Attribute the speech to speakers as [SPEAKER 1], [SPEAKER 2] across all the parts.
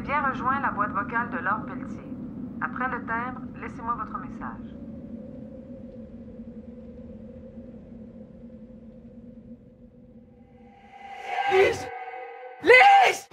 [SPEAKER 1] bien rejoint la boîte vocale de Laure Pelletier. Après le timbre, laissez-moi votre message.
[SPEAKER 2] Lise! Lise!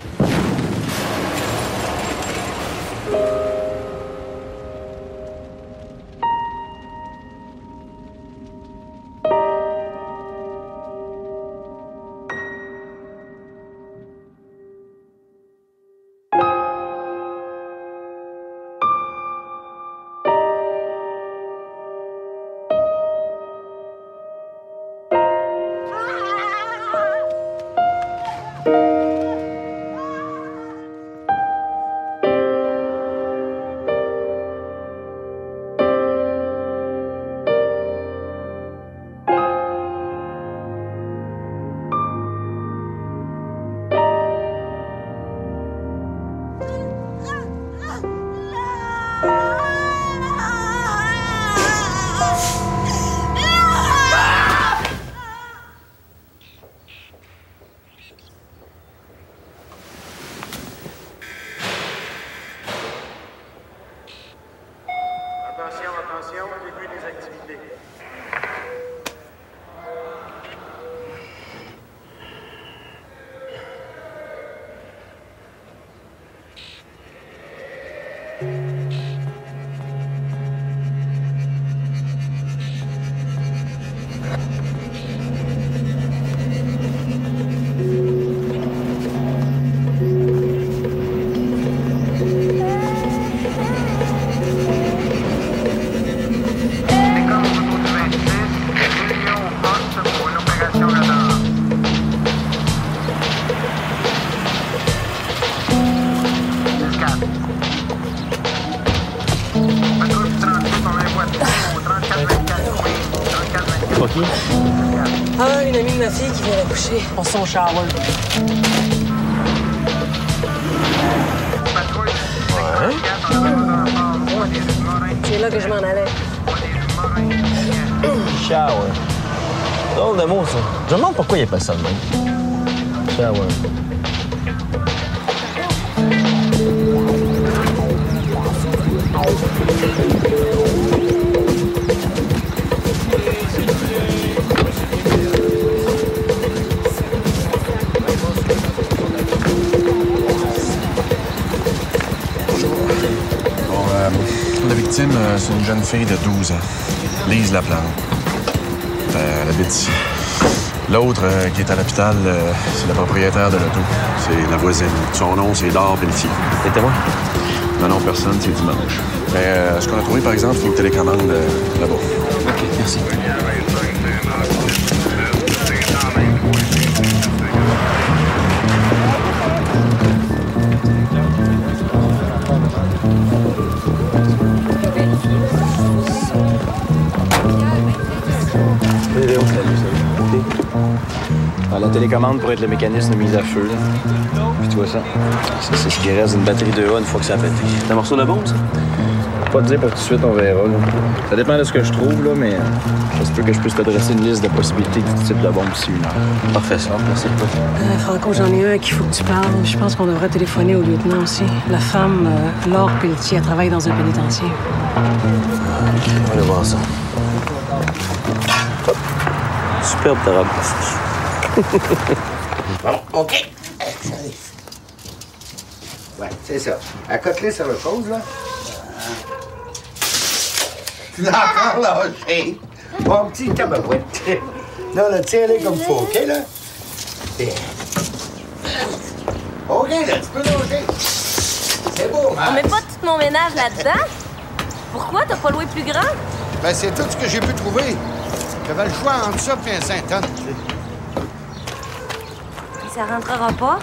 [SPEAKER 3] Attention, début des activités.
[SPEAKER 4] Ah, une amie de ma fille qui vient d'accoucher. On son shower.
[SPEAKER 5] Ouais.
[SPEAKER 4] C'est là que je m'en allais.
[SPEAKER 5] Shower. Drôle de mot, ça. Je me demande pourquoi il appelle ça de même. Shower.
[SPEAKER 6] La victime, c'est une jeune fille de 12 ans, Lise Laplante. Elle habite ici. L'autre, qui est à l'hôpital, c'est la propriétaire de l'auto. C'est la voisine. Son nom, c'est Laure Pelletier.
[SPEAKER 5] C'était moi?
[SPEAKER 6] Non, personne, c'est dimanche. Mais ce qu'on a trouvé, par exemple, c'est une télécommande là-bas.
[SPEAKER 5] OK, merci.
[SPEAKER 7] La télécommande pourrait être le mécanisme de mise à feu. Là. Puis tu vois ça? C'est ce qui reste d'une batterie 2A une fois que ça a pété.
[SPEAKER 5] C'est un morceau de bombe, ça?
[SPEAKER 7] Pas te dire pour tout de suite, on verra. Là. Ça dépend de ce que je trouve, là, mais ça se peut que je puisse te dresser une liste de possibilités de tout type de bombe d'ici une heure.
[SPEAKER 5] Parfait, ça. Merci.
[SPEAKER 4] Franco, j'en ai un qu'il faut que tu parles. Je pense qu'on devrait téléphoner au lieutenant aussi. La femme, Laure Pelletier, elle travaille dans un pénitencier.
[SPEAKER 5] On va aller voir ça. Superbe ta robe.
[SPEAKER 8] Bon, OK. Ça arrive. Ouais, c'est ça. À côté sur le pause, là. Tu l'as encore lâché. Bon, petit tabarouette. Là, tiens-les comme il faut, OK, là? Bien. OK, là, tu peux loger. C'est beau, hein?
[SPEAKER 9] On met pas tout mon ménage là-dedans? Pourquoi t'as pas loué plus grand?
[SPEAKER 8] Ben, c'est tout ce que j'ai pu trouver. J'avais le choix entre ça et un Saint-Anne.
[SPEAKER 9] Ça rentrera pas?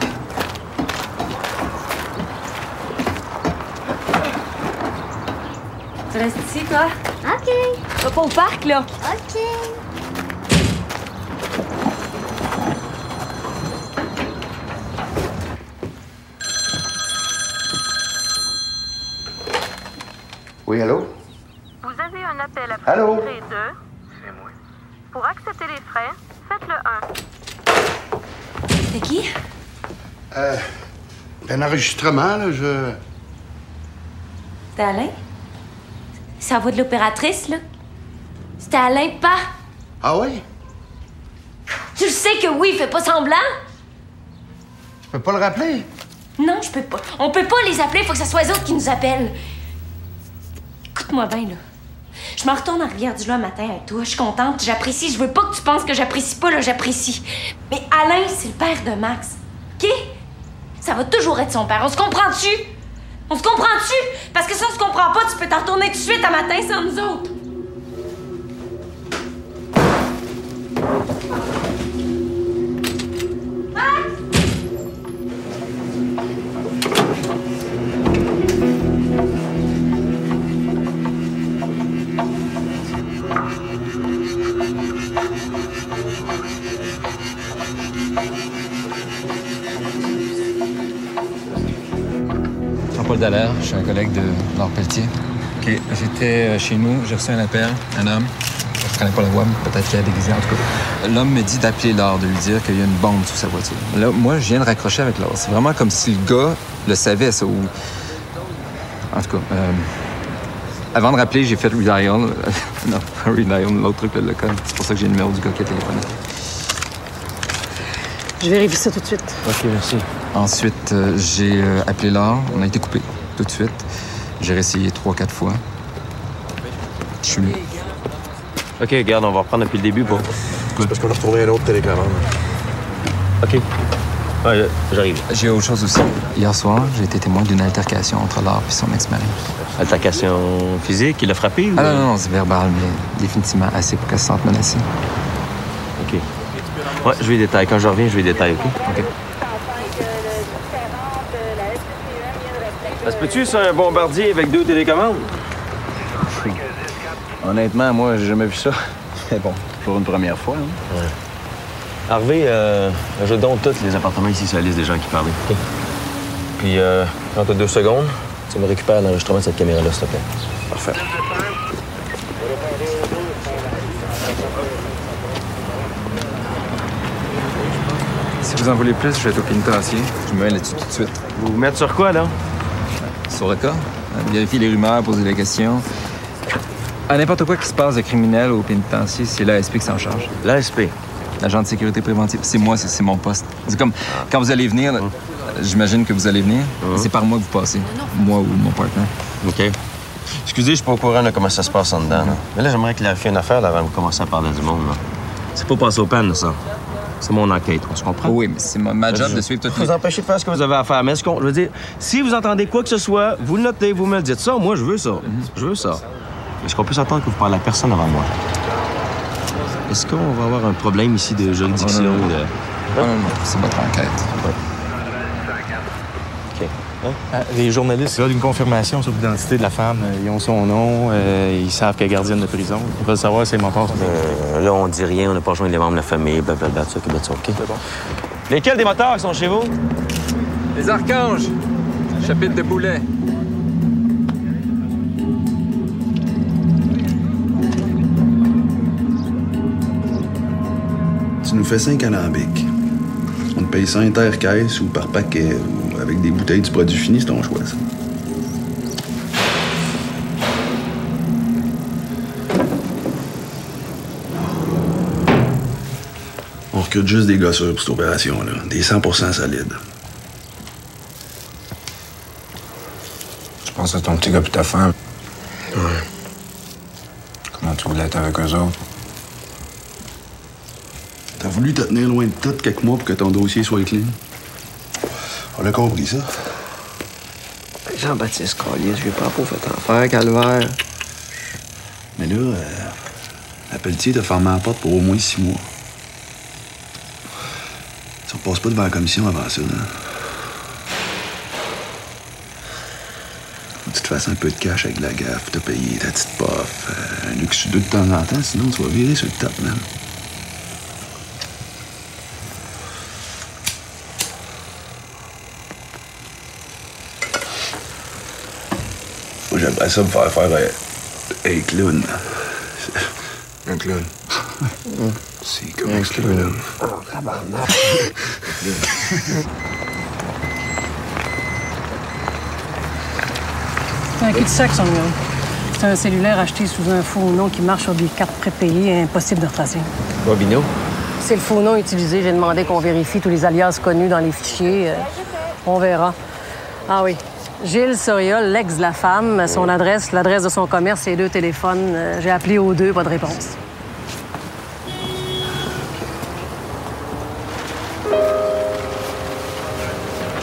[SPEAKER 9] Tu restes ici, toi?
[SPEAKER 10] OK.
[SPEAKER 9] Va pas au parc, là?
[SPEAKER 10] OK.
[SPEAKER 8] Oui, allô?
[SPEAKER 1] Vous avez un appel à
[SPEAKER 8] Allô?
[SPEAKER 1] près de... C'est moi. Pour accepter les frais, faites le 1.
[SPEAKER 9] C'est qui?
[SPEAKER 8] Un enregistrement, là, je...
[SPEAKER 9] C'était Alain? C'est la voix de l'opératrice, là? C'était Alain, pas?
[SPEAKER 8] Ah oui?
[SPEAKER 9] Tu le sais que oui, fais pas semblant?
[SPEAKER 8] Tu peux pas le rappeler?
[SPEAKER 9] Non, je peux pas. On peut pas les appeler, faut que ce soit eux autres qui nous appellent. Écoute-moi bien, là. Je m'en retourne à Rivière-du-Loup matin avec toi. Je suis contente, j'apprécie. Je veux pas que tu penses que j'apprécie pas, là, j'apprécie. Mais Alain, c'est le père de Max. OK? Ça va toujours être son père. On se comprend-tu? On se comprend-tu? Parce que si on se comprend pas, tu peux t'en retourner tout de suite à matin sans nous autres.
[SPEAKER 10] Jean-Paul Dallaire, je suis un collègue de Laure Pelletier. OK, j'étais chez nous, j'ai reçu un appel, un homme. Je ne connais pas la voix, mais peut-être qu'il a déguisé, en tout cas. L'homme me dit d'appeler Laure, de lui dire qu'il y a une bombe sous sa voiture. Là, moi, je viens de raccrocher avec Laure. C'est vraiment comme si le gars le savait, ça, ou... En tout cas, avant de rappeler, j'ai fait redial. Non, pas redial, l'autre truc, le code. C'est pour ça que j'ai le numéro du gars qui a téléphoné.
[SPEAKER 4] Je vérifie ça tout de suite.
[SPEAKER 10] OK, merci. Ensuite, j'ai appelé Laure. On a été coupé tout de suite. J'ai réessayé 3-4 fois. Je suis mieux.
[SPEAKER 5] OK, regarde, on va reprendre depuis le début, bon.
[SPEAKER 6] C'est parce qu'on a retrouvé un autre télécommande.
[SPEAKER 5] OK. Ouais, j'arrive.
[SPEAKER 10] J'ai autre chose aussi. Hier soir, j'ai été témoin d'une altercation entre Laure et son ex-mari.
[SPEAKER 5] Altercation physique? Il l'a frappé? Ou...
[SPEAKER 10] Ah non, c'est verbal, mais définitivement assez pour qu'elle se sente menacée.
[SPEAKER 5] OK. Ouais, je vais les détailler. Quand je reviens, je vais les détailler, OK?
[SPEAKER 10] OK.
[SPEAKER 5] Ça se peut-tu, c'est un bombardier avec 2 télécommandes?
[SPEAKER 7] Honnêtement, moi, j'ai jamais vu ça. Mais bon, pour une première fois. Hein?
[SPEAKER 5] Ouais. Harvey, ajoute donc tous les appartements ici sur la liste des gens qui parlaient. OK. Puis, quand t'as 2 secondes, tu me récupères l'enregistrement de cette caméra-là, s'il te plaît.
[SPEAKER 6] Parfait.
[SPEAKER 10] Si vous en voulez plus, je vais être au pénitencier. Je me mets là-dessus tout de suite.
[SPEAKER 5] Vous vous mettre sur quoi, là?
[SPEAKER 10] Sur le cas. Vérifier les rumeurs, poser des questions. À n'importe quoi qui se passe de criminel au pénitencier, c'est l'ASP qui s'en charge.
[SPEAKER 5] L'ASP?
[SPEAKER 10] L'agent de sécurité préventive. C'est moi, c'est mon poste. C'est comme quand vous allez venir, j'imagine que vous allez venir, c'est par moi que vous passez. Moi ou mon partenaire.
[SPEAKER 5] OK. Excusez, je suis pas au courant de comment ça se passe en dedans. Là. Mais là, j'aimerais clarifier une affaire là, avant de commencer à parler du monde. Là. C'est pas passer au panne, ça. C'est mon enquête, on se comprend?
[SPEAKER 10] Oui, mais c'est ma job de suivre toutes les...
[SPEAKER 5] Vous empêchez de faire ce que vous avez à faire. Mais je veux dire, si vous entendez quoi que ce soit, vous le notez, vous me le dites. Ça, moi, je veux ça. Je veux ça. Est-ce qu'on peut s'attendre que vous parlez à personne avant moi? Est-ce qu'on va avoir un problème ici de juridiction?
[SPEAKER 10] Non, c'est votre enquête.
[SPEAKER 5] Ouais. OK. Hein?
[SPEAKER 11] Les journalistes veulent une confirmation sur l'identité de la femme. Ils ont son nom, ils savent qu'elle est gardienne de prison. Ils veulent savoir si elle m'en passe.
[SPEAKER 5] Là, on dit rien, on n'a pas rejoint les membres de la famille, blablabla, ça, OK? C'est bon. Lesquels des moteurs qui sont chez vous?
[SPEAKER 10] Les Archanges, chapitre de Boulet.
[SPEAKER 12] Tu nous fais 5 alambics. On te paye 5 caisse ou par paquet ou avec des bouteilles du produit fini, c'est ton choix, ça. On recrute juste des gosseurs pour cette opération-là. Des 100% solides.
[SPEAKER 6] Je pense à ton petit gars et ta femme. Ouais. Comment tu voulais être avec eux autres?
[SPEAKER 12] T'as voulu te tenir loin de tout quelques mois pour que ton dossier soit clean? On a compris ça.
[SPEAKER 13] Jean-Baptiste Collier, je vais pas pour faire affaire, calvaire.
[SPEAKER 12] Mais là, la Pelletier t'a fermé la porte pour au moins 6 mois. Tu repasses pas devant la commission avant ça, hein? Faut que tu te fasses un peu de cash avec de la gaffe, t'as payé ta petite puff, un luxe de temps en temps, sinon tu vas virer sur le top, man. J'aimerais ça me faire un clown.
[SPEAKER 6] Un clown?
[SPEAKER 12] C'est comme un clown.
[SPEAKER 13] Oh, tabarnak.
[SPEAKER 4] un cul-de-sac, son numéro. C'est un cellulaire acheté sous un faux nom qui marche sur des cartes prépayées et impossible de retracer.
[SPEAKER 5] Bobino?
[SPEAKER 4] C'est le faux nom utilisé. J'ai demandé qu'on vérifie tous les alias connus dans les fichiers. On verra. Ah oui. Gilles Soriol, l'ex de la femme, son adresse, l'adresse de son commerce et 2 téléphones. J'ai appelé aux 2, pas de réponse.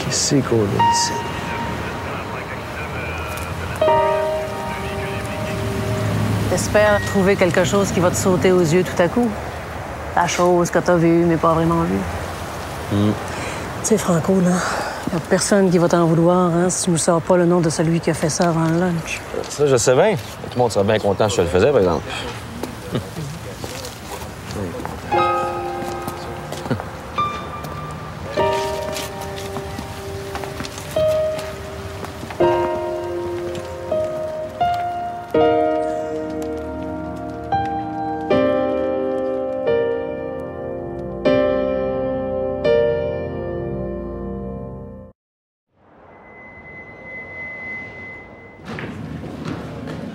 [SPEAKER 13] Qu'est-ce qu'on a ici?
[SPEAKER 4] J'espère trouver quelque chose qui va te sauter aux yeux tout à coup. La chose que t'as vue, mais pas vraiment vue. Tu sais, Franco, là, y a personne qui va t'en vouloir, hein, si tu me sors pas le nom de celui qui a fait ça avant le lunch.
[SPEAKER 5] Ça, je sais bien. Tout le monde serait bien content si je le faisais, par exemple.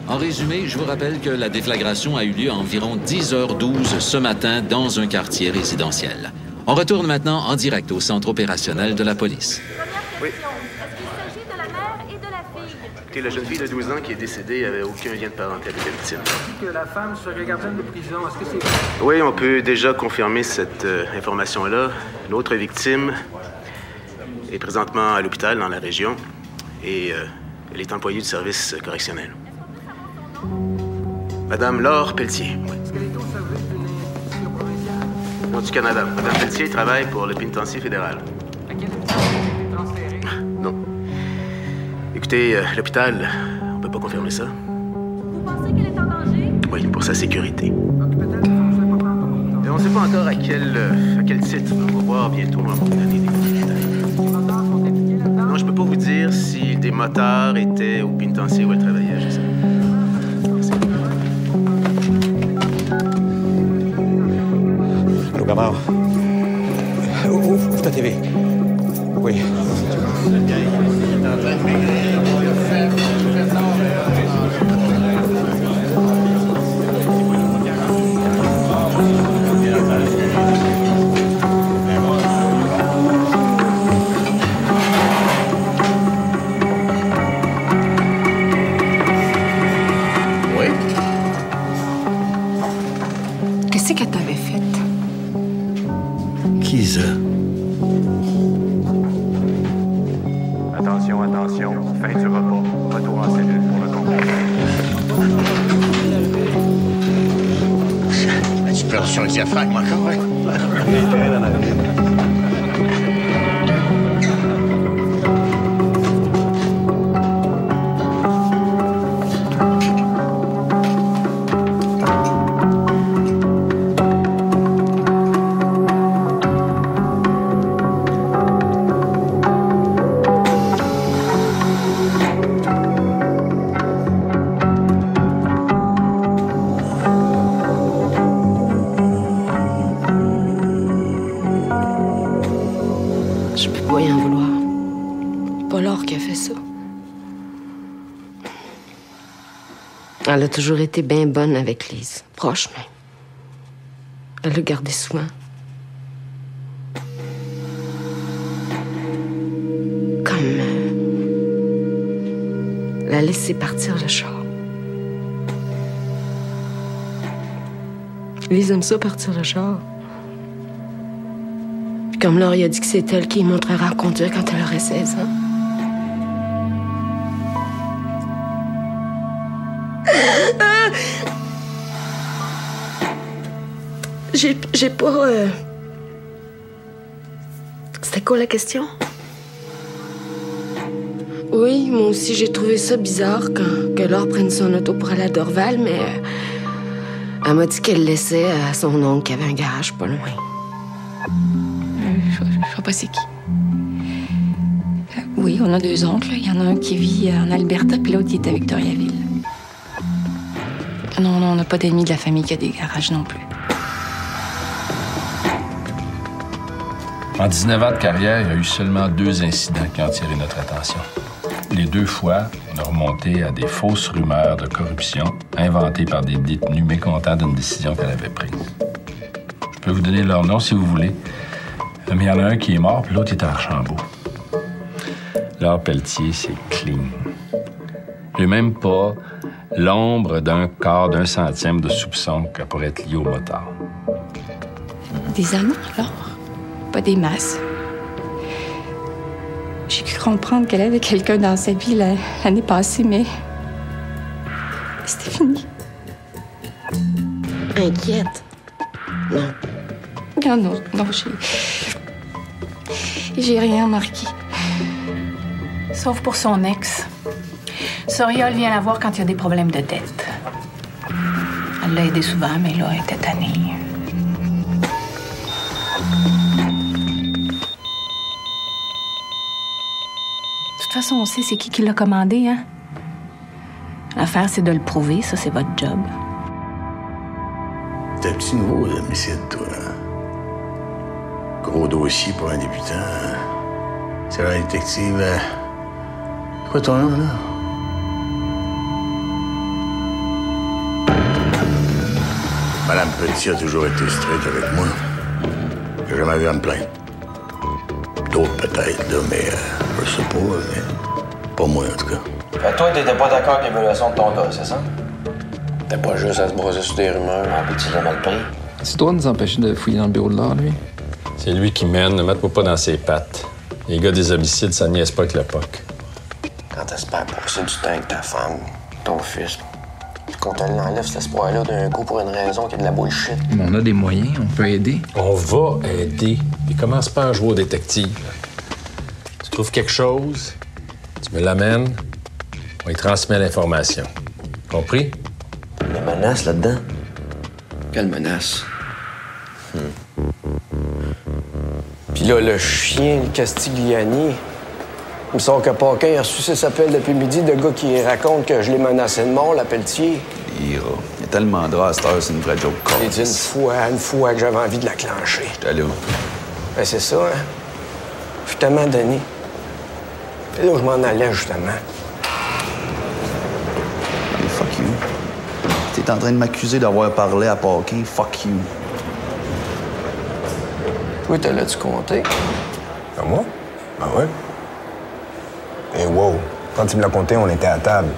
[SPEAKER 14] En résumé, je vous rappelle que la déflagration a eu lieu à environ 10h12 ce matin dans un quartier résidentiel. On retourne maintenant en direct au centre opérationnel de la police.
[SPEAKER 3] Oui. Est-ce qu'il s'agit de la mère et de la fille? Écoutez, la jeune fille de 12 ans qui est décédée n'avait aucun lien de parenté avec la victime.
[SPEAKER 2] Que la femme serait gardienne de prison, est-ce que c'est...
[SPEAKER 3] Oui, on peut déjà confirmer cette information-là. L'autre victime est présentement à l'hôpital dans la région et elle est employée du service correctionnel. Madame Laure Pelletier. Oui.
[SPEAKER 2] Est-ce qu'elle est au service d'une institution provinciale?
[SPEAKER 3] Non, du Canada. Madame Pelletier travaille pour le pénitencier fédéral.
[SPEAKER 2] À quel hôpital elle est transférée?
[SPEAKER 3] Non. Écoutez, l'hôpital, on peut pas confirmer ça.
[SPEAKER 9] Vous pensez qu'elle est en danger?
[SPEAKER 3] Oui, pour sa sécurité. Donc peut-être et on ne sait pas encore à quel titre. On va voir bientôt à un moment donné des détails.
[SPEAKER 2] Les motards sont impliqués là-dedans?
[SPEAKER 3] Non, je peux pas vous dire si des motards étaient au pénitencier où elle travaillait, je sais.
[SPEAKER 8] Allô, Bernard? Ouvre ta TV. Oui.
[SPEAKER 15] Qu'est-ce qu'elle t'avait fait?
[SPEAKER 8] Qui ça?
[SPEAKER 16] Attention, attention. Fin du repas. Retour en cellule pour le contrôle.
[SPEAKER 8] As-tu peur sur le diaphragme encore, hein?
[SPEAKER 15] Je peux pas y en vouloir. Pas Laure qui a fait ça. Elle a toujours été bien bonne avec Lise. Proche, mais... Elle l'a gardée souvent. Comme... la laisser partir le char. Lise aime ça, partir le char. Comme Laure a dit que c'est elle qui montrera à conduire quand elle aurait 16 ans. J'ai pas... C'était quoi la question? Oui, moi aussi, j'ai trouvé ça bizarre que Laure prenne son auto pour aller à Dorval, mais... elle m'a dit qu'elle le laissait à son oncle qui avait un garage pas loin.
[SPEAKER 17] Je sais pas c'est qui. Oui, on a 2 oncles. Il y en a un qui vit en Alberta, puis l'autre qui est à Victoriaville. Non, on n'a pas d'ennemis de la famille qui a des garages non plus.
[SPEAKER 6] En 19 ans de carrière, il y a eu seulement 2 incidents qui ont attiré notre attention.
[SPEAKER 18] Les 2 fois, on a remonté à des fausses rumeurs de corruption inventées par des détenus mécontents d'une décision qu'elle avait prise. Je peux vous donner leur nom si vous voulez. Mais il y en a un qui est mort, puis l'autre est à Archambault. Laure Pelletier, c'est clean. J'ai même pas l'ombre d'un quart d'un centième de soupçon qu'elle pourrait être liée au motard.
[SPEAKER 17] Des amants, alors? Pas des masses. J'ai cru comprendre qu'elle avait quelqu'un dans sa vie l'année passée, mais c'était fini.
[SPEAKER 15] Inquiète? Non. Non, j'ai rien marqué.
[SPEAKER 19] Sauf pour son ex. Soriol vient la voir quand il y a des problèmes de dette. Elle l'a aidé souvent, mais là, elle était tannée. De toute façon, on sait c'est qui l'a commandé, hein? L'affaire, c'est de le prouver. Ça, c'est votre job.
[SPEAKER 8] T'es un petit nouveau, l'homicide, toi. Gros dossier pour un débutant. Hein? C'est la détective. C'est quoi ton nom, là? Madame Petit a toujours été straight avec moi. J'ai jamais vu à me plaindre. D'autres, peut-être, là, mais je sais pas, mais pas moi, en tout cas.
[SPEAKER 5] Fait toi, t'étais pas d'accord avec l'évaluation de ton cas, c'est ça? T'es pas juste à se brosser sur des rumeurs. En Petit l'a mal pris.
[SPEAKER 10] Tu dois nous empêcher de fouiller dans le bureau de l'art, lui.
[SPEAKER 18] C'est lui qui mène, ne mette-moi pas dans ses pattes. Les gars des homicides, ça niaise pas avec le POC.
[SPEAKER 5] Quand t'espères passer du temps avec ta femme, ton fils, puis qu'on te l'enlève cet espoir-là d'un coup pour une raison qui est de la bullshit.
[SPEAKER 10] Mais on a des moyens, on peut aider.
[SPEAKER 18] On va aider. Puis commence pas à jouer au détective. Tu trouves quelque chose, tu me l'amènes, on y transmet l'information. Compris?
[SPEAKER 5] Il y a des menaces là-dedans. Quelle menace? Puis là, le chien, le Castigliani, il me sort que Paquin a reçu ses appels depuis midi de gars qui racontent que je l'ai menacé de mort, la Pelletier.
[SPEAKER 12] Il ira. Il y a tellement de drap à cette heure, c'est une vraie joke.
[SPEAKER 5] J'ai dit une fois que j'avais envie de la clencher.
[SPEAKER 12] J'étais allé où?
[SPEAKER 5] Ben c'est ça, hein. Je suis tellement donné. Et là où je m'en allais, justement.
[SPEAKER 12] Hey, fuck you. T'es en train de m'accuser d'avoir parlé à Paquin. Fuck you.
[SPEAKER 5] Toi, t'as là-tu compté?
[SPEAKER 20] À moi? Ben ouais. Et wow, quand tu me l'as compté, on était à table.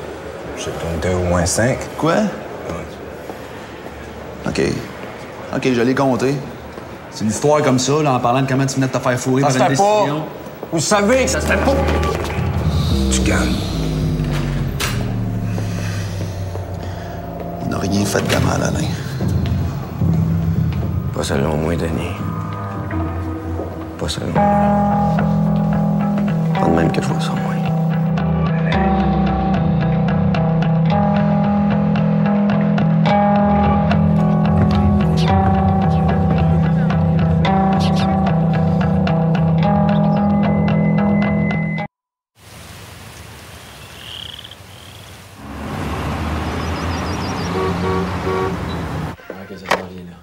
[SPEAKER 20] Je sais pas, on était au moins 5.
[SPEAKER 12] Quoi? OK. OK, je l'ai compté. C'est une histoire comme ça, là, en parlant de comment tu venais de te faire fourrer
[SPEAKER 5] Ça
[SPEAKER 12] par
[SPEAKER 5] se
[SPEAKER 12] une
[SPEAKER 5] fait pas!
[SPEAKER 12] décision.
[SPEAKER 5] Vous savez que ça se fait pas!
[SPEAKER 20] Tu calmes.
[SPEAKER 12] On n'a rien fait de mal, Alain.
[SPEAKER 5] Pas selon moi, Denis. Pas selon moi. Pas de même que je vois ça, moi.
[SPEAKER 7] OK, ça s'en vient, là.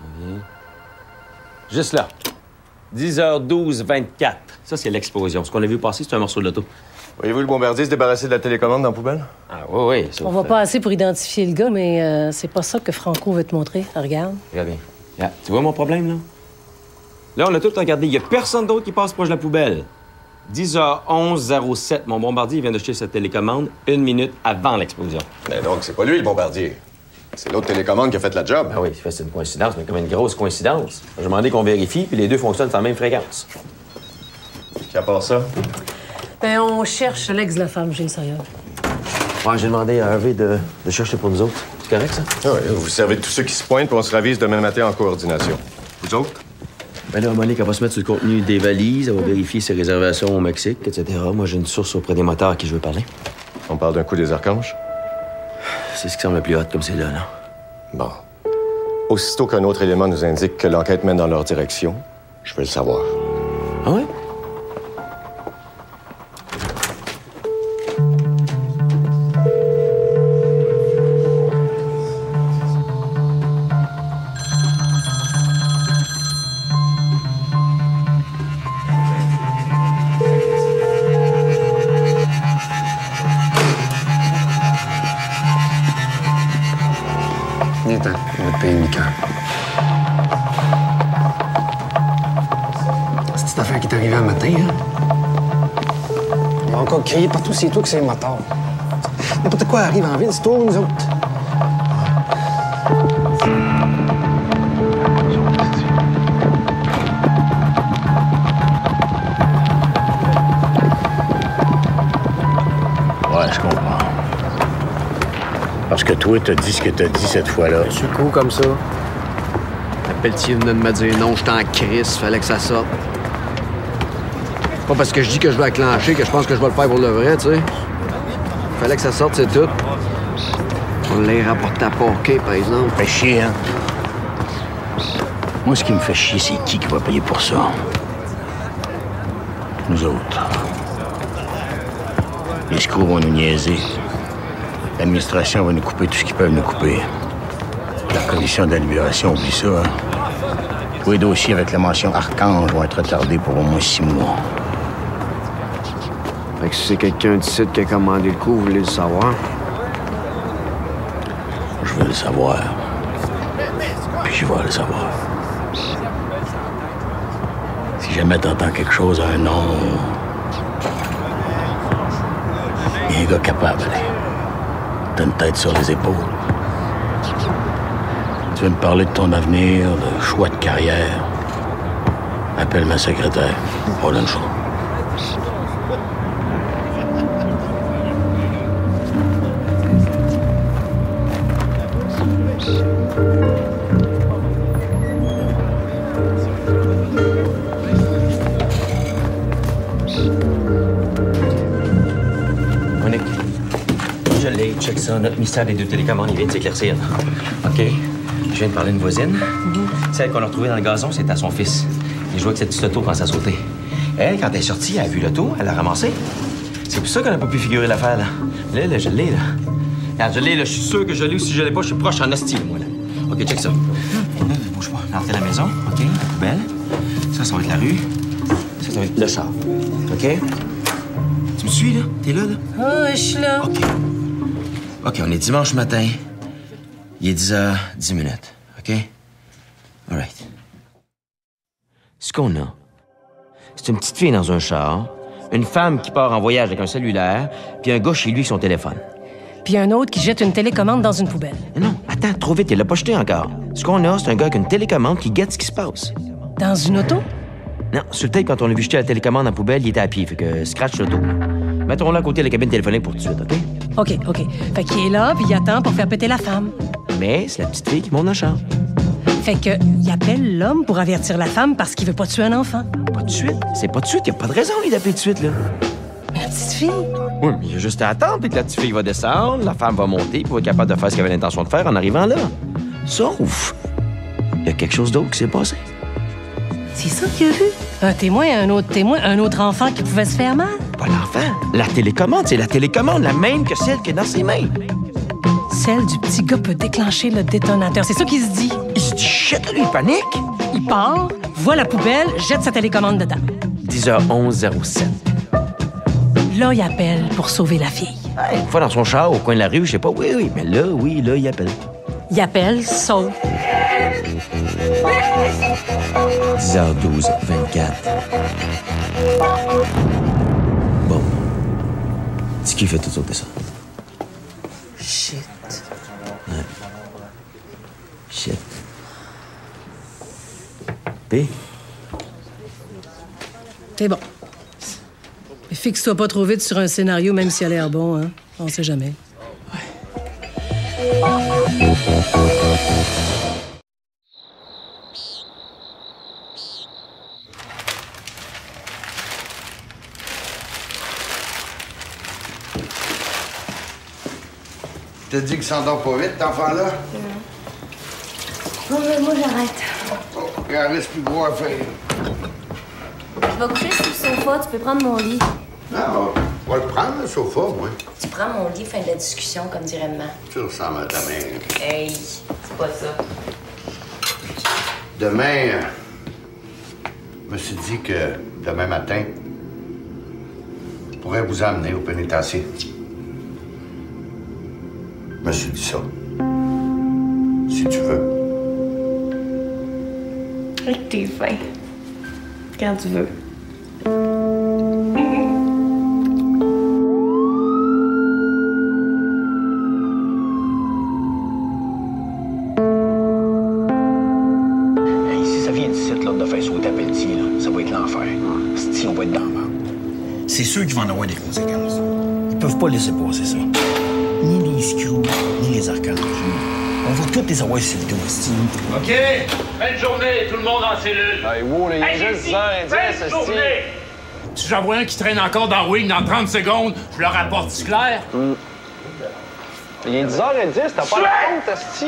[SPEAKER 7] On vient. Juste là. 10h12-24. Ça, c'est l'explosion. Ce qu'on a vu passer, c'est un morceau de l'auto.
[SPEAKER 6] Voyez-vous le bombardier se débarrasser de la télécommande dans la poubelle?
[SPEAKER 7] Ah oui, oui.
[SPEAKER 4] On va pas assez pour identifier le gars, mais c'est pas ça que Franco veut te montrer. Regarde.
[SPEAKER 7] Regarde bien. Regarde. Tu vois mon problème, là? Là, on a tout regardé. Il y a personne d'autre qui passe proche de la poubelle. 10h11-07. Mon bombardier vient de jeter sa télécommande 1 minute avant l'explosion.
[SPEAKER 6] Mais donc, c'est pas lui, le bombardier. C'est l'autre télécommande qui a fait la job.
[SPEAKER 7] Ah oui, c'est une coïncidence, mais comme une grosse coïncidence. J'ai demandé qu'on vérifie, puis les deux fonctionnent sans la même fréquence.
[SPEAKER 6] Qui à part ça?
[SPEAKER 4] Ben, on cherche l'ex de la femme, Gilles Soriol.
[SPEAKER 5] Ouais, j'ai demandé à Hervé de chercher pour nous autres. C'est correct, ça?
[SPEAKER 6] Ah oui, vous servez de tous ceux qui se pointent, puis on se ravise demain matin en coordination. Vous autres?
[SPEAKER 7] Ben là, Monique, elle va se mettre sur le contenu des valises, elle va vérifier ses réservations au Mexique, etc. Moi, j'ai une source auprès des moteurs à qui je veux parler.
[SPEAKER 6] On parle d'un coup des archanges?
[SPEAKER 7] C'est ce qui semble le plus hot comme c'est là.
[SPEAKER 6] Bon. Aussitôt qu'un autre élément nous indique que l'enquête mène dans leur direction, je veux le savoir.
[SPEAKER 7] Ah ouais?
[SPEAKER 21] cette affaire qui est arrivée un matin, hein? On va encore crier partout, c'est toi que c'est le moteur. N'importe quoi arrive en ville, c'est toi ou nous autres.
[SPEAKER 8] Ouais, je comprends. Parce que toi, t'as dit ce que t'as dit cette fois-là.
[SPEAKER 21] Je suis cool comme ça. La Pelletier venait de me dire non, j'étais en crise, fallait que ça sorte. C'est pas parce que je dis que je vais acclencher que je pense que je vais le faire pour le vrai, tu sais. Fallait que ça sorte, c'est tout. On l'a rapporté à Porquet, par exemple.
[SPEAKER 8] Fait chier, hein? Moi, ce qui me fait chier, c'est qui va payer pour ça? Nous autres. Les screws vont nous niaiser. L'administration va nous couper tout ce qu'ils peuvent nous couper. La commission de la libération, oublie ça, hein? Tous les dossiers avec la mention Archange vont être retardés pour au moins 6 mois.
[SPEAKER 21] Fait que si c'est quelqu'un d'ici qui a commandé le coup, vous voulez le savoir?
[SPEAKER 8] Je veux le savoir. Puis je vais le savoir. Si jamais t'entends quelque chose, un nom... Il y a un gars capable, allez. T'as une tête sur les épaules. Tu veux me parler de ton avenir, de choix de carrière? Appelle ma secrétaire. On a une chose.
[SPEAKER 5] Monique, je l'ai, check ça. Notre mystère des 2 télécommandes, il vient de s'éclaircir. OK? Je viens de parler à une voisine. Celle qu'on a retrouvée dans le gazon, c'était à son fils. Il jouait avec cette petite auto quand ça sautait. Elle, quand elle est sortie, elle a vu l'auto, elle l'a ramassé. C'est pour ça qu'on n'a pas pu figurer l'affaire, là. Là, je l'ai, là. Regarde, je l'ai, là. Je suis sûr que je l'ai ou si je l'ai pas, je suis proche en hostie, moi, là. OK, check ça. Là, bouge pas. L'entrée de la maison, OK? Poubelle. Ça va être la rue. Ça va être le char. OK? Tu me suis, là? T'es là, là?
[SPEAKER 4] Ah, je suis là.
[SPEAKER 5] OK. OK, on est dimanche matin. Il est 10h10. OK? All right. Ce qu'on a, c'est une petite fille dans un char, une femme qui part en voyage avec un cellulaire, puis un gars chez lui avec son téléphone.
[SPEAKER 4] Puis un autre qui jette une télécommande dans une poubelle.
[SPEAKER 5] Non, attends, trop vite, il l'a pas jeté encore. Ce qu'on a, c'est un gars avec une télécommande qui guette ce qui se passe.
[SPEAKER 4] Dans une auto?
[SPEAKER 5] Non, sur le tape, quand on l'a vu jeter la télécommande en poubelle, il était à pied, fait que scratch l'auto. Mettons-le à côté de la cabine téléphonique pour tout de suite, OK?
[SPEAKER 4] OK. Fait qu'il est là, puis il attend pour faire péter la femme.
[SPEAKER 5] Mais c'est la petite fille qui monte dans le char.
[SPEAKER 4] Fait que il appelle l'homme pour avertir la femme parce qu'il veut pas tuer un enfant.
[SPEAKER 5] Pas de suite? C'est pas de suite, y a pas de raison, lui, d'appeler de suite, là.
[SPEAKER 4] Mais la petite fille?
[SPEAKER 5] Oui, mais il y a juste à attendre, puis que la petite fille va descendre, la femme va monter, puis va être capable de faire ce qu'elle avait l'intention de faire en arrivant là. Sauf, il y a quelque chose d'autre qui s'est passé.
[SPEAKER 4] C'est ça qu'il a vu? Un témoin, un autre enfant qui pouvait se faire mal?
[SPEAKER 5] Pas l'enfant. La télécommande, c'est la télécommande, la même que celle qui est dans ses mains.
[SPEAKER 4] Celle du petit gars peut déclencher le détonateur. C'est ça qu'il se dit.
[SPEAKER 5] Il se dit shit, lui, il panique.
[SPEAKER 4] Il part, voit la poubelle, jette sa télécommande dedans.
[SPEAKER 5] 10h11:07.
[SPEAKER 4] Là, il appelle pour sauver la fille.
[SPEAKER 5] Une fois dans son char, au coin de la rue, je sais pas, oui, mais là, il appelle.
[SPEAKER 4] Il appelle, sauve.
[SPEAKER 5] 10h12:24. Bon. C'est qui fait tout sauter ça?
[SPEAKER 4] Shit.
[SPEAKER 5] Ouais. Shit. P?
[SPEAKER 4] C'est bon. Mais fixe-toi pas trop vite sur un scénario, même s'il a l'air bon, hein? On sait jamais.
[SPEAKER 22] T'as dit qu'il s'endort pas vite, cet enfant-là?
[SPEAKER 9] Non, mais moi, j'arrête.
[SPEAKER 22] Oh, il en reste plus gros à faire.
[SPEAKER 9] Je vais coucher sur le sofa, tu peux prendre mon lit.
[SPEAKER 22] Non, on va le prendre, le sofa, moi.
[SPEAKER 9] Tu prends mon lit, fin de la discussion, comme dirait maman.
[SPEAKER 22] Tu ressembles à ta mère.
[SPEAKER 9] Hey, c'est pas ça.
[SPEAKER 22] Demain, je me suis dit que demain matin, je pourrais vous emmener au pénitencier. Je me suis dit ça. Si tu veux.
[SPEAKER 9] T'es fin. Quand tu veux.
[SPEAKER 8] Si on va être dans la merde. C'est sûr qu'il va en avoir des conséquences. Ils peuvent pas laisser passer ça. Ni les screws, ni les archanges. On va tous les avoir sur le dos, esti.
[SPEAKER 1] OK! Belle journée, tout le monde en cellule!
[SPEAKER 21] Hey, wow, il y a juste 10 heures indices, esti.
[SPEAKER 1] Si j'en vois un qui traîne encore dans Wing dans 30 secondes, je le rapporte, c'est clair?
[SPEAKER 21] Il est 10h10, t'as pas la honte, esti.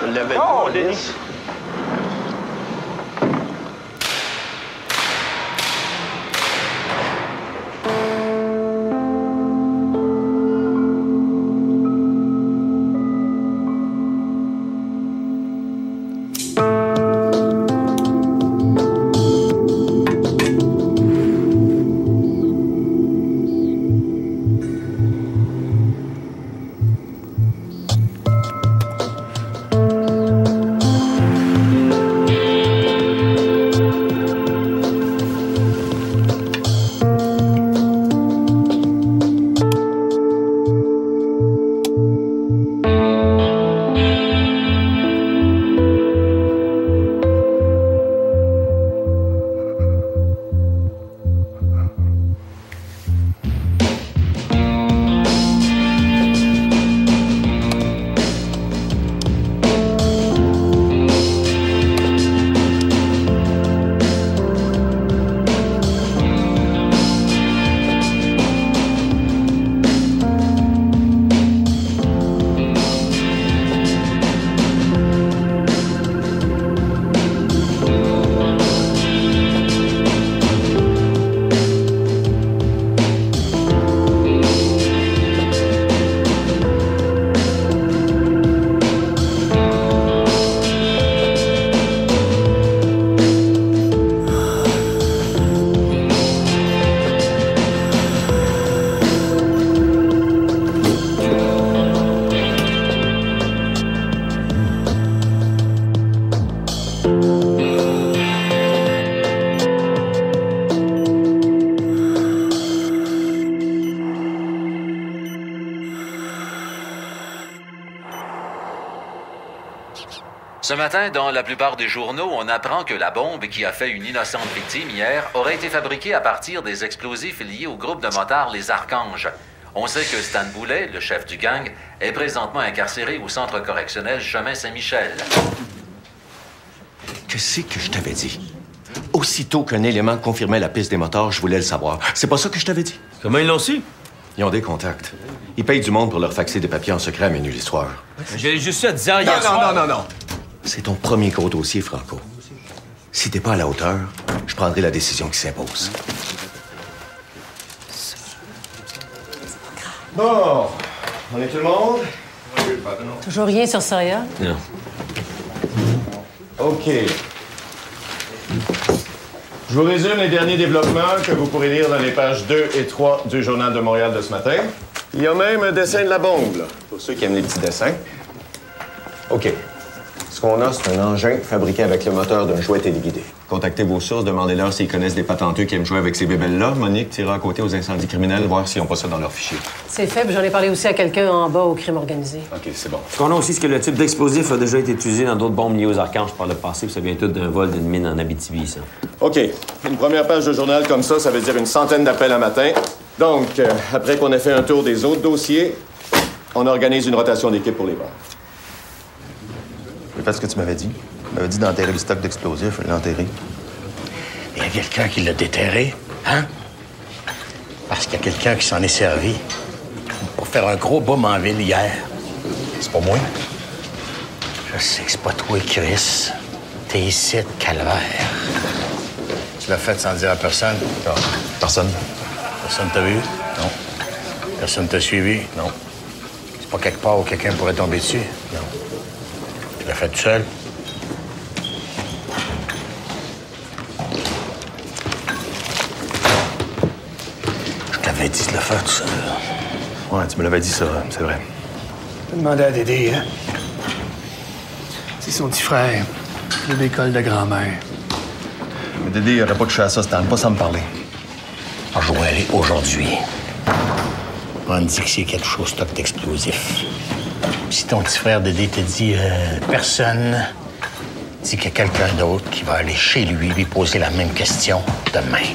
[SPEAKER 8] Je l'avais pas, Denis.
[SPEAKER 14] Ce matin, dans la plupart des journaux, on apprend que la bombe qui a fait une innocente victime hier aurait été fabriquée à partir des explosifs liés au groupe de motards Les Archanges. On sait que Stan Boulet, le chef du gang, est présentement incarcéré au centre correctionnel Chemin Saint-Michel.
[SPEAKER 5] Qu'est-ce que je t'avais dit? Aussitôt qu'un élément confirmait la piste des motards, je voulais le savoir. C'est pas ça que je t'avais dit.
[SPEAKER 13] Comment ils l'ont su?
[SPEAKER 5] Ils ont des contacts. Ils payent du monde pour leur faxer des papiers en secret à minuit le soir.
[SPEAKER 13] J'ai juste ça à 10 heures hier soir.
[SPEAKER 5] Non. C'est ton premier gros dossier, Franco. Si t'es pas à la hauteur, je prendrai la décision qui s'impose.
[SPEAKER 21] Bon, on est tout le monde?
[SPEAKER 4] Toujours rien sur Sawyer?
[SPEAKER 5] Non.
[SPEAKER 6] OK. Je vous résume les derniers développements que vous pourrez lire dans les pages 2 et 3 du Journal de Montréal de ce matin. Il y a même un dessin de la bombe, là, pour ceux qui aiment les petits dessins. OK. Ce qu'on a, c'est un engin fabriqué avec le moteur d'un jouet téléguidé. Contactez vos sources, demandez-leur s'ils connaissent des patenteux qui aiment jouer avec ces bébelles-là. Monique tira à côté aux incendies criminels, voir s'ils n'ont pas ça dans leur fichier.
[SPEAKER 4] C'est fait, puis j'en ai parlé aussi à quelqu'un en bas au crime organisé.
[SPEAKER 6] OK, c'est bon.
[SPEAKER 13] Est-ce qu'on a aussi ce que le type d'explosif a déjà été utilisé dans d'autres bombes liées aux archanges par le passé, puis ça vient tout d'un vol d'une mine en Abitibi, ça?
[SPEAKER 6] OK. Une première page de journal comme ça veut dire une centaine d'appels à matin. Donc, après qu'on ait fait un tour des autres dossiers, on organise une rotation d'équipe pour les voir.
[SPEAKER 22] J'ai fait ce que tu m'avais dit. Tu m'avais dit d'enterrer le stock d'explosifs, l'enterrer.
[SPEAKER 8] Il y a quelqu'un qui l'a déterré, hein? Parce qu'il y a quelqu'un qui s'en est servi pour faire un gros boom en ville hier.
[SPEAKER 22] C'est pas moi.
[SPEAKER 8] Je sais que c'est pas toi, Chris. T'es ici de calvaire. Tu l'as fait sans dire à personne?
[SPEAKER 22] Non. Personne.
[SPEAKER 8] Personne t'a vu?
[SPEAKER 22] Non.
[SPEAKER 8] Personne t'a suivi?
[SPEAKER 22] Non.
[SPEAKER 8] C'est pas quelque part où quelqu'un pourrait tomber dessus?
[SPEAKER 22] Non.
[SPEAKER 8] Tu l'as fait tout seul? Je t'avais dit de le faire tout seul.
[SPEAKER 22] Ouais, tu me l'avais dit ça, c'est vrai.
[SPEAKER 21] Je demandais à Dédé, hein? C'est son petit frère, de l'école de grand-mère.
[SPEAKER 22] Mais Dédé, il aurait pas touché à ça, Stan, pas sans me parler.
[SPEAKER 8] Ah, je vais aller aujourd'hui. On dit que c'est quelque chose stock d'explosifs. Si ton petit frère Dédé te dit personne, dis qu'il y a quelqu'un d'autre qui va aller chez lui lui poser la même question demain.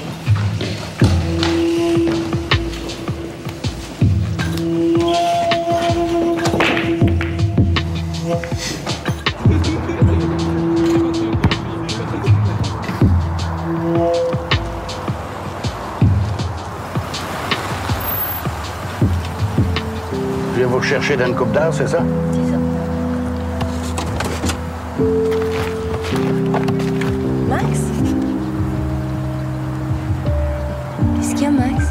[SPEAKER 22] viens vous rechercher dans une coupe d'heure, c'est ça?
[SPEAKER 9] C'est ça. Max? Qu'est-ce qu'il y a, Max?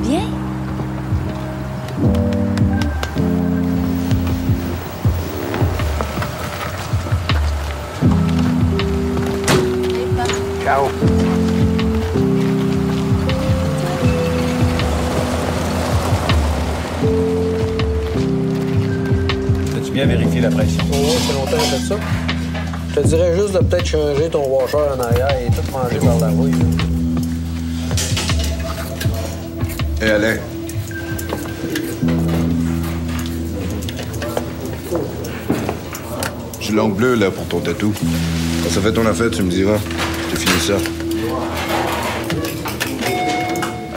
[SPEAKER 9] Viens.
[SPEAKER 22] Ciao.
[SPEAKER 5] As-tu bien vérifié la pression?
[SPEAKER 21] Oui, ça fait longtemps que j'ai fait ça. Je te dirais juste de peut-être changer ton washer en arrière et tout ranger par la rouille.
[SPEAKER 12] Hé, Alain. J'ai l'ongle bleu, là, pour ton tatou. Quand ça fait ton affaire, tu me diras. Je te finis ça.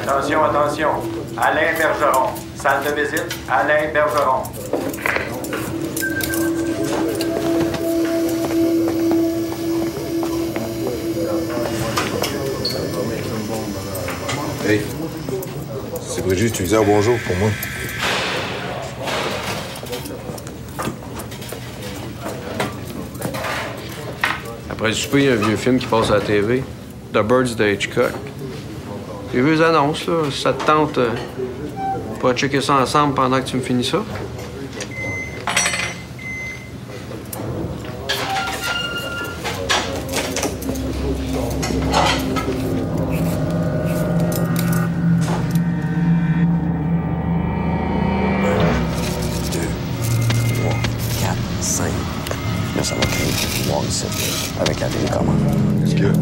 [SPEAKER 16] Attention, attention. Alain Bergeron. Salle de visite, Alain Bergeron.
[SPEAKER 12] Hey, c'est Brigitte, tu me disais un bonjour pour moi.
[SPEAKER 21] Après le souper, il y a un vieux film qui passe à la TV. The Birds de Hitchcock. J'ai vu les annonces, là. Si ça te tente, on pourra checker ça ensemble pendant que tu me finis ça.
[SPEAKER 20] Là, ça va créer voir ici, avec la télécommande.
[SPEAKER 12] Est-ce que...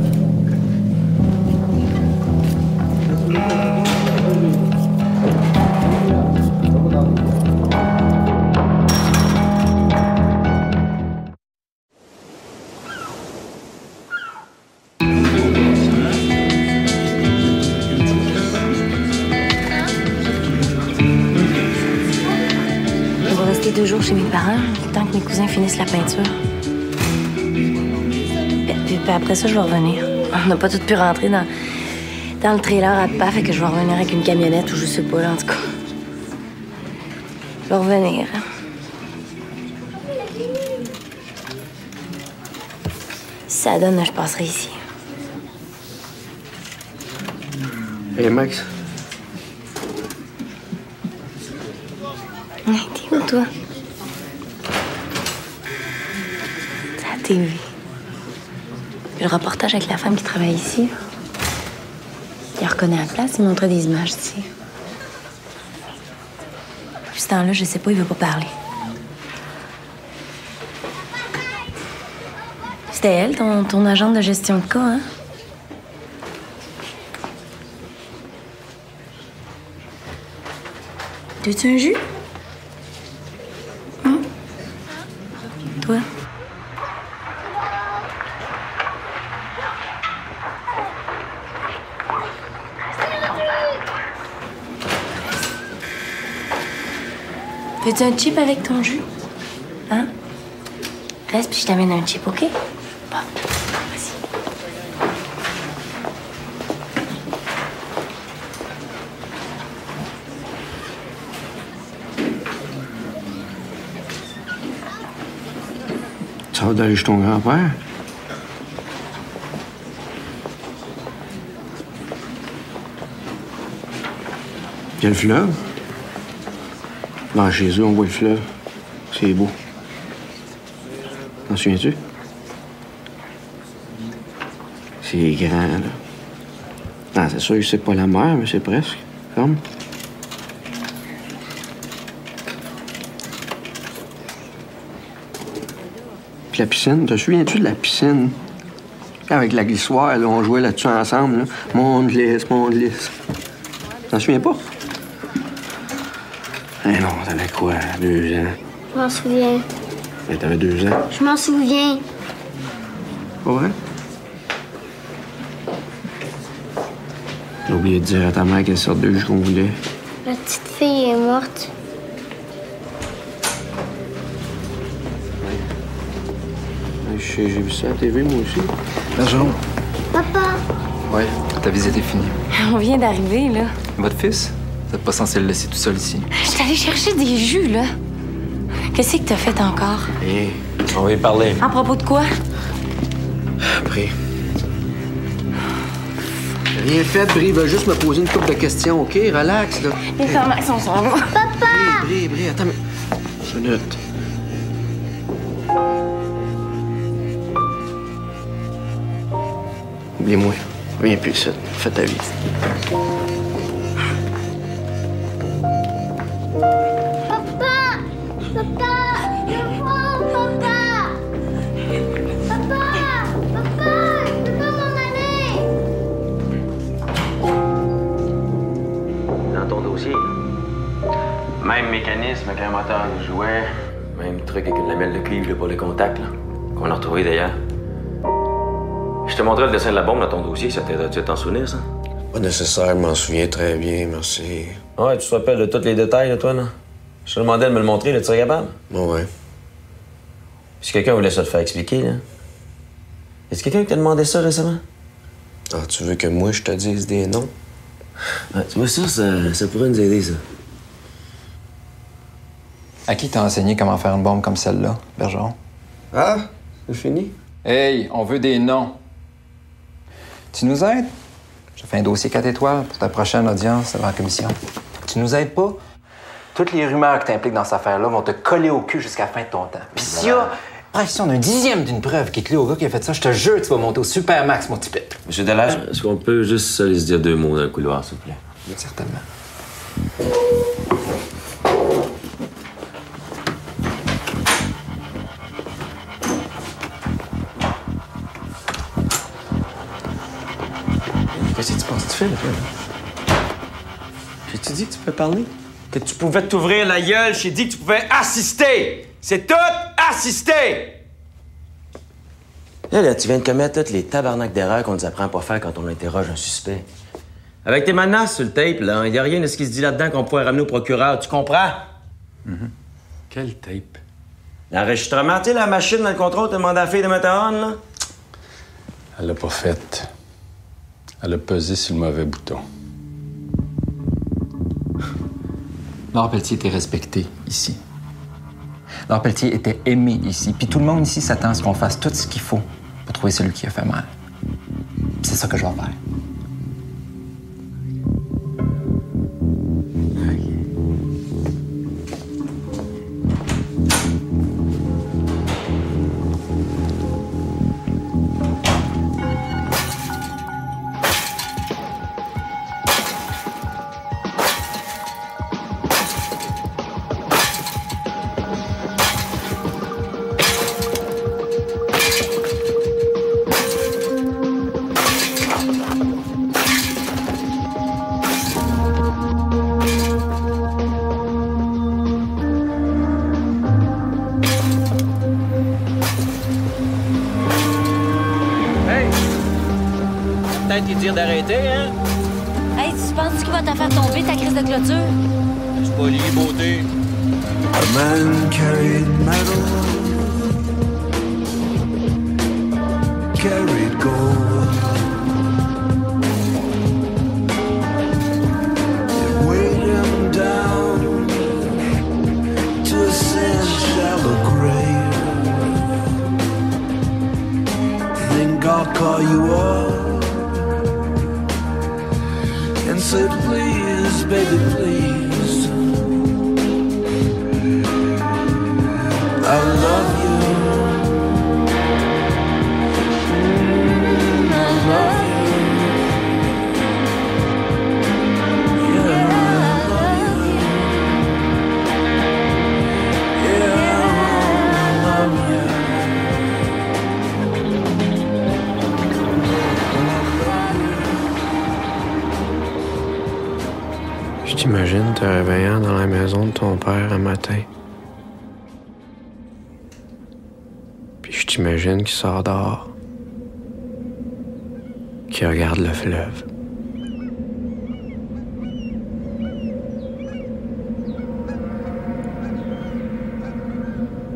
[SPEAKER 9] On va rester 2 jours chez mes parents, le temps que mes cousins finissent la peinture. Puis après ça, je vais revenir. On n'a pas toutes pu rentrer dans le trailer à pas, fait que je vais revenir avec une camionnette ou je sais pas, là, en tout cas. Je vais revenir. Si ça donne, je passerai ici.
[SPEAKER 21] Hey, Max.
[SPEAKER 9] Hey, t'es où, toi? C'est à la TV. Le reportage avec la femme qui travaille ici. Il reconnaît la place, il montrait des images d'ici. Depuis ce temps-là, je sais pas, il veut pas parler. C'était elle, ton agente de gestion de cas, hein? Veux-tu un jus? Hein? Toi? Veux-tu un chip avec ton jus? Hein? Reste, puis je t'amène un chip, OK? Bon, vas-y.
[SPEAKER 21] Tu vas d'aller chez ton grand-père? Il y a le fleuve. Là, chez eux, on voit le fleuve. C'est beau. T'en souviens-tu? C'est grand, là. Non, c'est sûr que c'est pas la mer, mais c'est presque. Comme. Puis la piscine, te souviens-tu de la piscine? Avec la glissoire, là, on jouait là-dessus ensemble, là. Monte glisse, monte glisse. T'en souviens pas? Eh non, t'avais quoi, 2 ans?
[SPEAKER 2] Je m'en souviens.
[SPEAKER 21] Mais t'avais 2 ans.
[SPEAKER 2] Je m'en souviens.
[SPEAKER 21] Pas vrai? J'ai oublié de dire à ta mère quelle sorte de jus qu'on voulait.
[SPEAKER 2] La petite fille est morte.
[SPEAKER 21] J'ai vu ça à la TV, moi aussi.
[SPEAKER 10] Bergeron.
[SPEAKER 2] Papa!
[SPEAKER 10] Ouais, ta visite est finie.
[SPEAKER 9] On vient d'arriver, là.
[SPEAKER 10] Votre fils? Vous n'êtes pas censé le laisser tout seul ici.
[SPEAKER 9] Je suis allée chercher des jus, là. Qu'est-ce que t'as fait encore?
[SPEAKER 13] Hé, on va y parler.
[SPEAKER 9] À propos de quoi?
[SPEAKER 21] Brie. Rien fait, Brie va juste me poser une couple de questions, OK? Relax, là.
[SPEAKER 9] Les formations sont là.
[SPEAKER 21] Papa! Brie, attends, mais... Une minute. Oublie-moi. Viens plus ici. Fais ta vie.
[SPEAKER 2] Papa! Papa! Je vois, papa! Papa! Papa! Je peux pas m'en aller!
[SPEAKER 13] Dans ton dossier, même mécanisme qu'un moteur de jouet, même truc avec une lamelle de cuivre pour les contacts, là, qu'on a retrouvé d'ailleurs. Je te montrais le dessin de la bombe dans ton dossier, ça t'aiderait-tu à t'en souvenir, ça?
[SPEAKER 21] Pas nécessaire, je m'en souviens très bien, merci.
[SPEAKER 13] Ouais, tu te rappelles de tous les détails, là, toi, là? Je te demandais de me le montrer, là, tu serais capable?
[SPEAKER 21] Ouais.
[SPEAKER 13] Si quelqu'un voulait ça te faire expliquer, là. Est-ce quelqu'un qui t'a demandé ça récemment?
[SPEAKER 21] Ah, tu veux que moi, je te dise des noms?
[SPEAKER 13] Ah, tu vois, ça pourrait nous aider, ça.
[SPEAKER 10] À qui t'as enseigné comment faire une bombe comme celle-là, Bergeron?
[SPEAKER 21] Ah, c'est fini?
[SPEAKER 10] Hey, on veut des noms. Tu nous aides? Je fais un dossier 4 étoiles pour ta prochaine audience devant la commission. Tu nous aides pas? Toutes les rumeurs que t'impliques dans cette affaire-là vont te coller au cul jusqu'à la fin de ton temps. Puis s'il y a si on a un dixième d'une preuve qui est clé au gars qui a fait ça, je te jure, tu vas monter au super max, mon type.
[SPEAKER 13] Monsieur Delage, est-ce qu'on peut juste aller se dire deux mots dans le couloir, s'il vous plaît?
[SPEAKER 10] Certainement.
[SPEAKER 13] Qu'est-ce que tu penses que tu fais, là, toi? J'ai-tu dit que tu pouvais parler? Que tu pouvais t'ouvrir la gueule, j'ai dit que tu pouvais assister! C'est tout assister! Là, tu viens de commettre toutes les tabarnaks d'erreurs qu'on nous apprend à pas faire quand on interroge un suspect. Avec tes menaces sur le tape, là, il y a rien de ce qui se dit là-dedans qu'on pourrait ramener au procureur, tu comprends?
[SPEAKER 18] Quel tape?
[SPEAKER 13] L'enregistrement, tu sais, la machine dans le contrôle, t'as demandé à la fille de mettre on, là?
[SPEAKER 18] Elle l'a pas faite. Elle a pesé sur le mauvais bouton.
[SPEAKER 10] Laure Pelletier était respectée ici. Laure Pelletier était aimée ici. Puis tout le monde ici s'attend à ce qu'on fasse tout ce qu'il faut pour trouver celui qui a fait mal. Puis c'est ça que je vais faire.
[SPEAKER 13] Dire d'arrêter, hein?
[SPEAKER 9] Hey, tu penses qu'il va t'en faire tomber ta crise de clôture?
[SPEAKER 13] C'est pas lié, beauté.
[SPEAKER 3] A man carried metal, carried gold. It weighed him down to a sand shallow grave. Then God call you up and said, please, baby, please, I love you. I love you. Yeah, I love you. Yeah, I love you.
[SPEAKER 21] Je t'imagine te réveillant dans la maison de ton père un matin. Puis je t'imagine qu'il sort dehors, qu'il regarde le fleuve.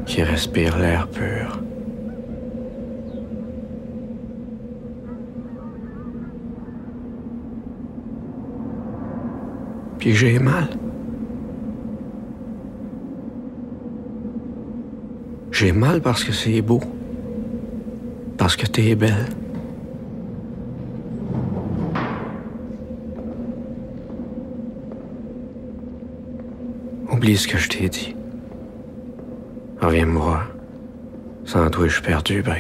[SPEAKER 21] Qu'il respire l'air pur. Puis j'ai mal. J'ai mal parce que c'est beau. Parce que t'es belle. Oublie ce que je t'ai dit. Reviens me voir. Sans toi, je suis perdu, ben.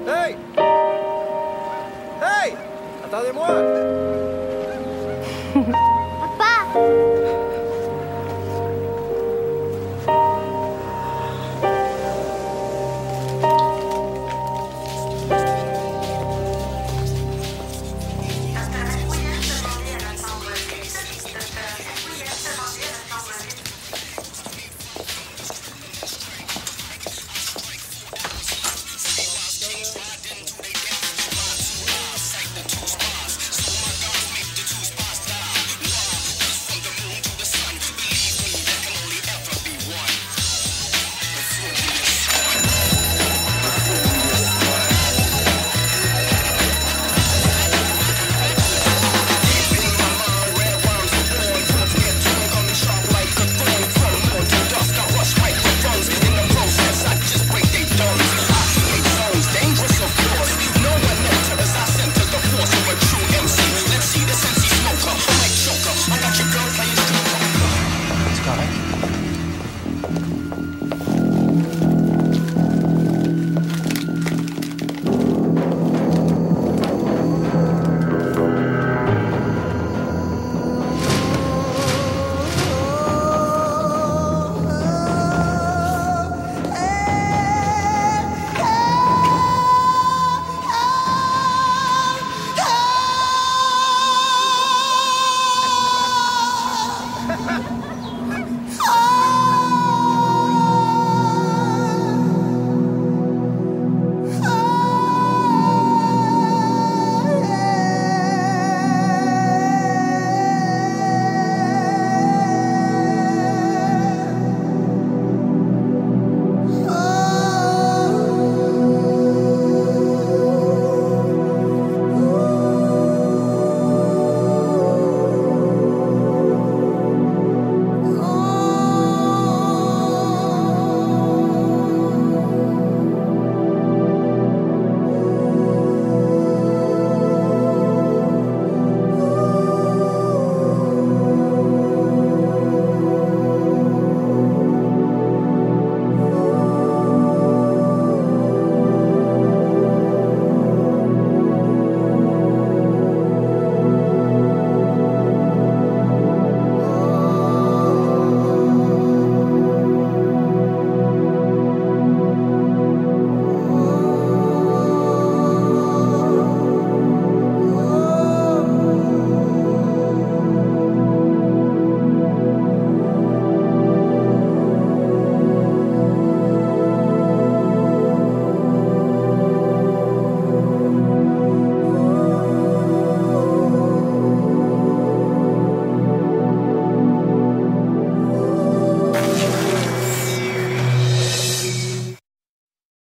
[SPEAKER 21] Hey! Hey! Attendez-moi!